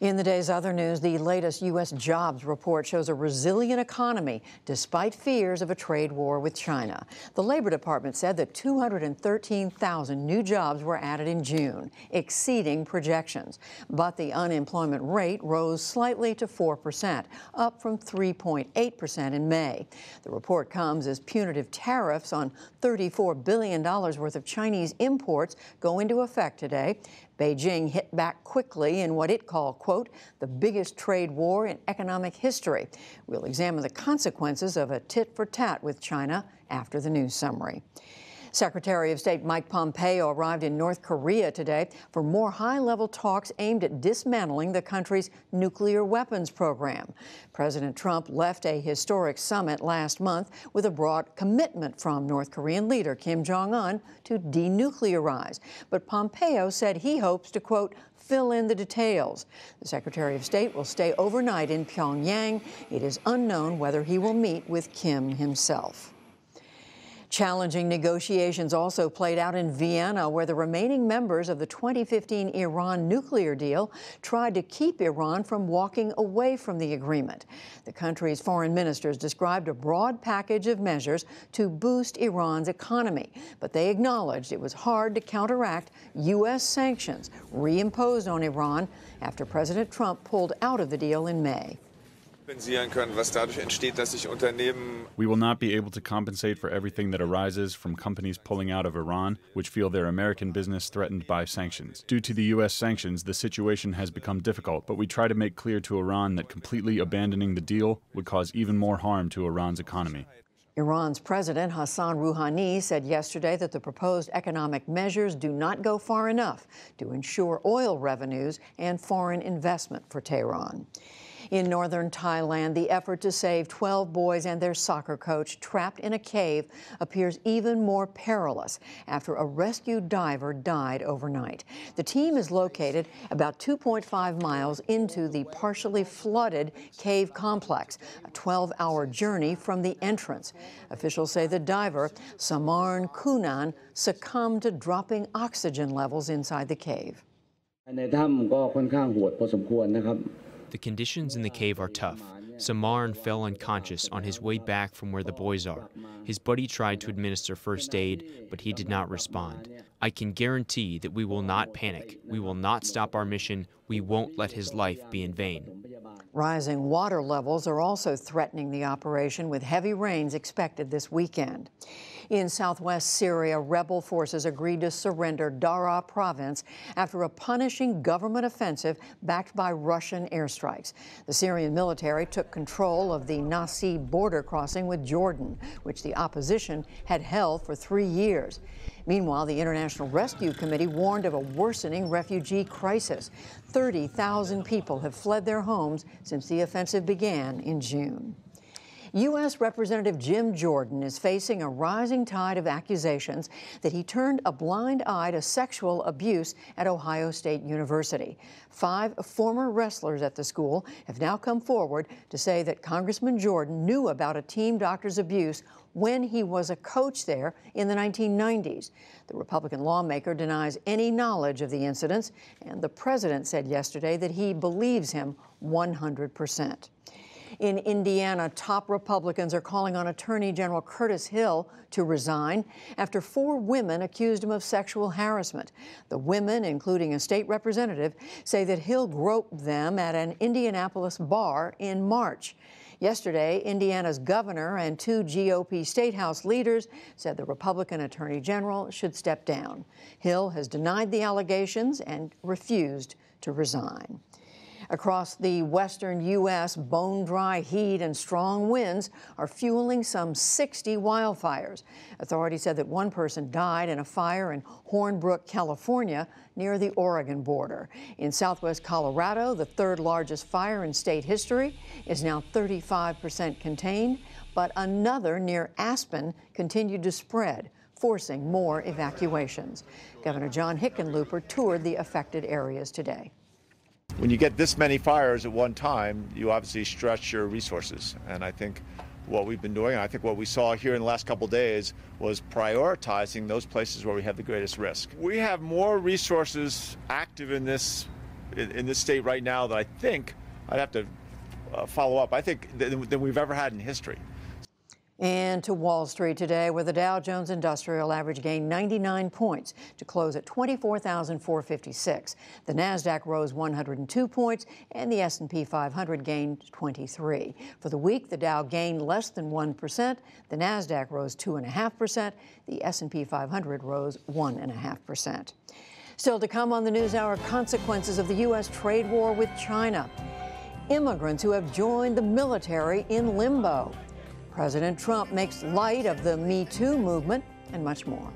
In the day's other news, the latest U.S. jobs report shows a resilient economy despite fears of a trade war with China. The Labor Department said that 213,000 new jobs were added in June, exceeding projections. But the unemployment rate rose slightly to 4%, up from 3.8% in May. The report comes as punitive tariffs on $34 billion worth of Chinese imports go into effect today. Beijing hit back quickly in what it called, quote, the biggest trade war in economic history. We'll examine the consequences of a tit-for-tat with China after the news summary. Secretary of State Mike Pompeo arrived in North Korea today for more high-level talks aimed at dismantling the country's nuclear weapons program. President Trump left a historic summit last month with a broad commitment from North Korean leader Kim Jong-un to denuclearize. But Pompeo said he hopes to, quote, fill in the details. The Secretary of State will stay overnight in Pyongyang. It is unknown whether he will meet with Kim himself. Challenging negotiations also played out in Vienna, where the remaining members of the 2015 Iran nuclear deal tried to keep Iran from walking away from the agreement. The country's foreign ministers described a broad package of measures to boost Iran's economy, but they acknowledged it was hard to counteract U.S. sanctions reimposed on Iran after President Trump pulled out of the deal in May. We will not be able to compensate for everything that arises from companies pulling out of Iran, which feel their American business threatened by sanctions. Due to the U.S. sanctions, the situation has become difficult, but we try to make clear to Iran that completely abandoning the deal would cause even more harm to Iran's economy. Iran's President Hassan Rouhani said yesterday that the proposed economic measures do not go far enough to ensure oil revenues and foreign investment for Tehran. In northern Thailand, the effort to save 12 boys and their soccer coach trapped in a cave appears even more perilous after a rescue diver died overnight. The team is located about 2.5 miles into the partially flooded cave complex, a 12-hour journey from the entrance. Officials say the diver, Samarn Kunan, succumbed to dropping oxygen levels inside the cave. The conditions in the cave are tough. Samarn fell unconscious on his way back from where the boys are. His buddy tried to administer first aid, but he did not respond. I can guarantee that we will not panic. We will not stop our mission. We won't let his life be in vain. Rising water levels are also threatening the operation, with heavy rains expected this weekend. In southwest Syria, rebel forces agreed to surrender Daraa province after a punishing government offensive backed by Russian airstrikes. The Syrian military took control of the Nasib border crossing with Jordan, which the opposition had held for 3 years. Meanwhile, the International Rescue Committee warned of a worsening refugee crisis. 30,000 people have fled their homes since the offensive began in June. U.S. Representative Jim Jordan is facing a rising tide of accusations that he turned a blind eye to sexual abuse at Ohio State University. 5 former wrestlers at the school have now come forward to say that Congressman Jordan knew about a team doctor's abuse when he was a coach there in the 1990s. The Republican lawmaker denies any knowledge of the incidents, and the president said yesterday that he believes him 100%. In Indiana, top Republicans are calling on Attorney General Curtis Hill to resign after 4 women accused him of sexual harassment. The women, including a state representative, say that Hill groped them at an Indianapolis bar in March. Yesterday, Indiana's governor and 2 GOP State House leaders said the Republican Attorney General should step down. Hill has denied the allegations and refused to resign. Across the western U.S., bone-dry heat and strong winds are fueling some 60 wildfires. Authorities said that 1 person died in a fire in Hornbrook, California, near the Oregon border. In southwest Colorado, the 3rd largest fire in state history is now 35% contained, but another near Aspen continued to spread, forcing more evacuations. Governor John Hickenlooper toured the affected areas today. When you get this many fires at one time, you obviously stretch your resources. And I think what we've been doing, and I think what we saw here in the last couple of days, was prioritizing those places where we have the greatest risk. We have more resources active in this in this state right now that I think I'd have to follow up. I think than we've ever had in history. And to Wall Street today, where the Dow Jones Industrial Average gained 99 points to close at 24,456. The Nasdaq rose 102 points, and the S&P 500 gained 23. For the week, the Dow gained less than 1%. The Nasdaq rose 2.5%. The S&P 500 rose 1.5%. Still to come on the NewsHour, consequences of the U.S. trade war with China. Immigrants who have joined the military in limbo. President Trump makes light of the Me Too movement, and much more.